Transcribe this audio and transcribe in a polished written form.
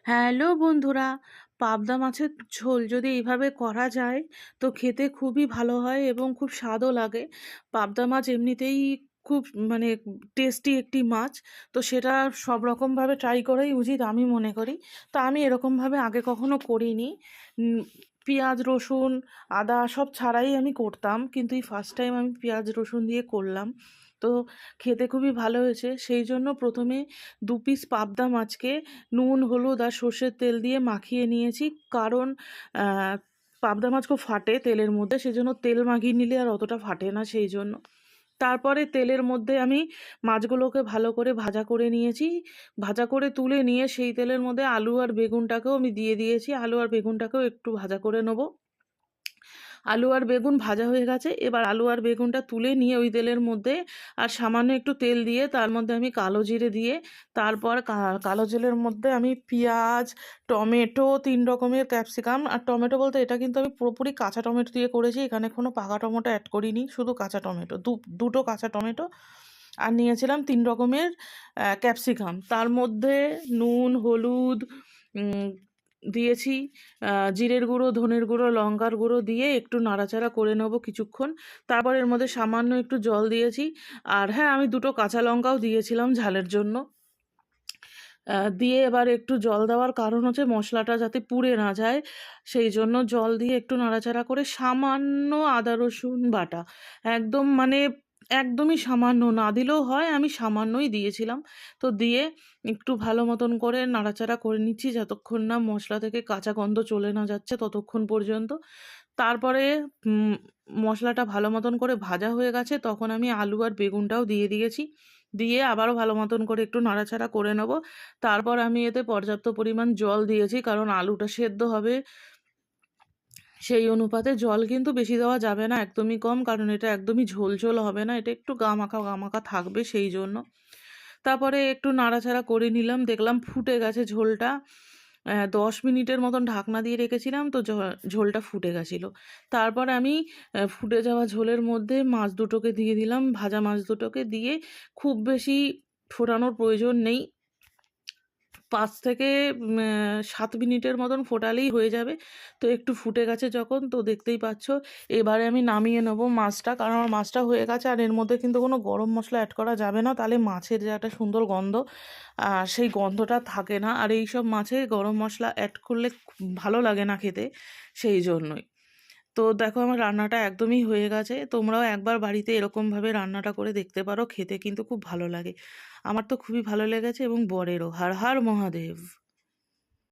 Hello বন্ধুরা, পাবদা মাছের ঝোল যদি এইভাবে করা যায় তো খেতে খুবই ভালো হয় এবং খুব স্বাদও লাগে। পাবদা মাছ এমনিতেই খুব মানে টেস্টি একটি মাছ। তো সেটা সব রকমভাবে ট্রাই করাই উচিত আমি মনে করি। তো আমি এরকমভাবে আগে কখনো করিনি। উম, পেঁয়াজ রসুন আদা সব ছাড়াই আমি করতাম, কিন্তু এই ফার্স্ট টাইম আমি পেঁয়াজ রসুন দিয়ে করলাম। তো খেতে খুবই ভালো হয়েছে। সেই জন্য প্রথমে 2 পিস পাবদা মাছকে নুন হলুদ আর সর্ষের তেল দিয়ে মাখিয়ে নিয়েছি। কারণ আহ, পাবদা মাছ খুব ফাটে তেলের মধ্যে, সেজন্য তেল মাখিয়ে নিলে আর অতটা ফাটে না সেই জন্য। তারপরে তেলের মধ্যে আমি মাছগুলোকে ভালো করে ভাজা করে নিয়েছি। ভাজা করে তুলে নিয়ে সেই তেলের মধ্যে আলু আর বেগুনটাকেও আমি দিয়ে দিয়েছি। আলু আর বেগুনটাকেও একটু ভাজা করে নেবো। আলু আর বেগুন ভাজা হয়ে গেছে, এবার আলু আর বেগুনটা তুলে নিয়ে ওই তেলের মধ্যে আর সামান্য একটু তেল দিয়ে তার মধ্যে আমি কালো জিরে দিয়ে তারপর কালো জিরের মধ্যে আমি পেঁয়াজ, টমেটো, 3 রকমের ক্যাপসিকাম। আর টমেটো বলতে এটা কিন্তু আমি পুরোপুরি কাঁচা টমেটো দিয়ে করেছি, এখানে কোনো পাকা টমেটো অ্যাড করিনি, শুধু কাঁচা টমেটো, দুটো কাঁচা টমেটো। আর নিয়েছিলাম 3 রকমের ক্যাপসিকাম। তার মধ্যে নুন হলুদ উম, দিয়েছি, জিরের গুঁড়ো ধনের গুঁড়ো লঙ্কার গুঁড়ো দিয়ে একটু নাড়াচাড়া করে নেবো কিছুক্ষণ। তারপর এর মধ্যে সামান্য একটু জল দিয়েছি। আর হ্যাঁ, আমি 2টো কাঁচা লঙ্কাও দিয়েছিলাম ঝালের জন্য। দিয়ে এবার একটু জল দেওয়ার কারণ হচ্ছে মশলাটা যাতে পুড়ে না যায়, সেই জন্য জল দিয়ে একটু নাড়াচাড়া করে সামান্য আদা রসুন বাটা, একদম মানে একদমই সামান্য, না দিলেও হয়, আমি সামান্যই দিয়েছিলাম। তো দিয়ে একটু ভালো মতন করে নাড়াচাড়া করে নিচ্ছি যতক্ষণ না মশলা থেকে কাঁচা গন্ধ চলে না যাচ্ছে ততক্ষণ পর্যন্ত। তারপরে উম, মশলাটা ভালো মতন করে ভাজা হয়ে গেছে, তখন আমি আলু আর বেগুনটাও দিয়ে দিয়েছি। দিয়ে আবারও ভালো মতন করে একটু নাড়াচাড়া করে নেব। তারপর আমি এতে পর্যাপ্ত পরিমাণ জল দিয়েছি, কারণ আলুটা সেদ্ধ হবে, সেই অনুপাতে জল কিন্তু বেশি দেওয়া যাবে না, একদমই কম, কারণ এটা একদমই ঝোল ঝোল হবে না, এটা একটু গামাখা গামাখা থাকবে সেই জন্য। তারপরে একটু নাড়াচাড়া করে নিলাম, দেখলাম ফুটে গেছে ঝোলটা। 10 মিনিটের মতন ঢাকনা দিয়ে রেখেছিলাম, তো ঝোলটা ফুটে গেছিলো। তারপর আমি ফুটে যাওয়া ঝোলের মধ্যে মাছ দুটোকে দিয়ে দিলাম, ভাজা মাছ দুটোকে দিয়ে খুব বেশি ফোটানোর প্রয়োজন নেই। 5 থেকে 7 মিনিটের মতন ফোটালেই হয়ে যাবে। তো একটু ফুটে গেছে যখন, তো দেখতেই পাচ্ছ। এবারে আমি নামিয়ে নেবো মাছটা, কারণ আমার মাছটা হয়ে গেছে। আর এর মধ্যে কিন্তু কোনো গরম মশলা অ্যাড করা যাবে না, তাহলে মাছের যে একটা সুন্দর গন্ধ, সেই গন্ধটা থাকে না। আর এই সব মাছে গরম মশলা অ্যাড করলে ভালো লাগে না খেতে, সেই জন্যই। তো দেখো আমার রান্নাটা একদমই হয়ে গেছে, তোমরাও একবার বাড়িতে এরকমভাবে রান্নাটা করে দেখতে পারো, খেতে কিন্তু খুব ভালো লাগে। আমার তো খুবই ভালো লেগেছে এবং বরেরও। হর হর মহাদেব।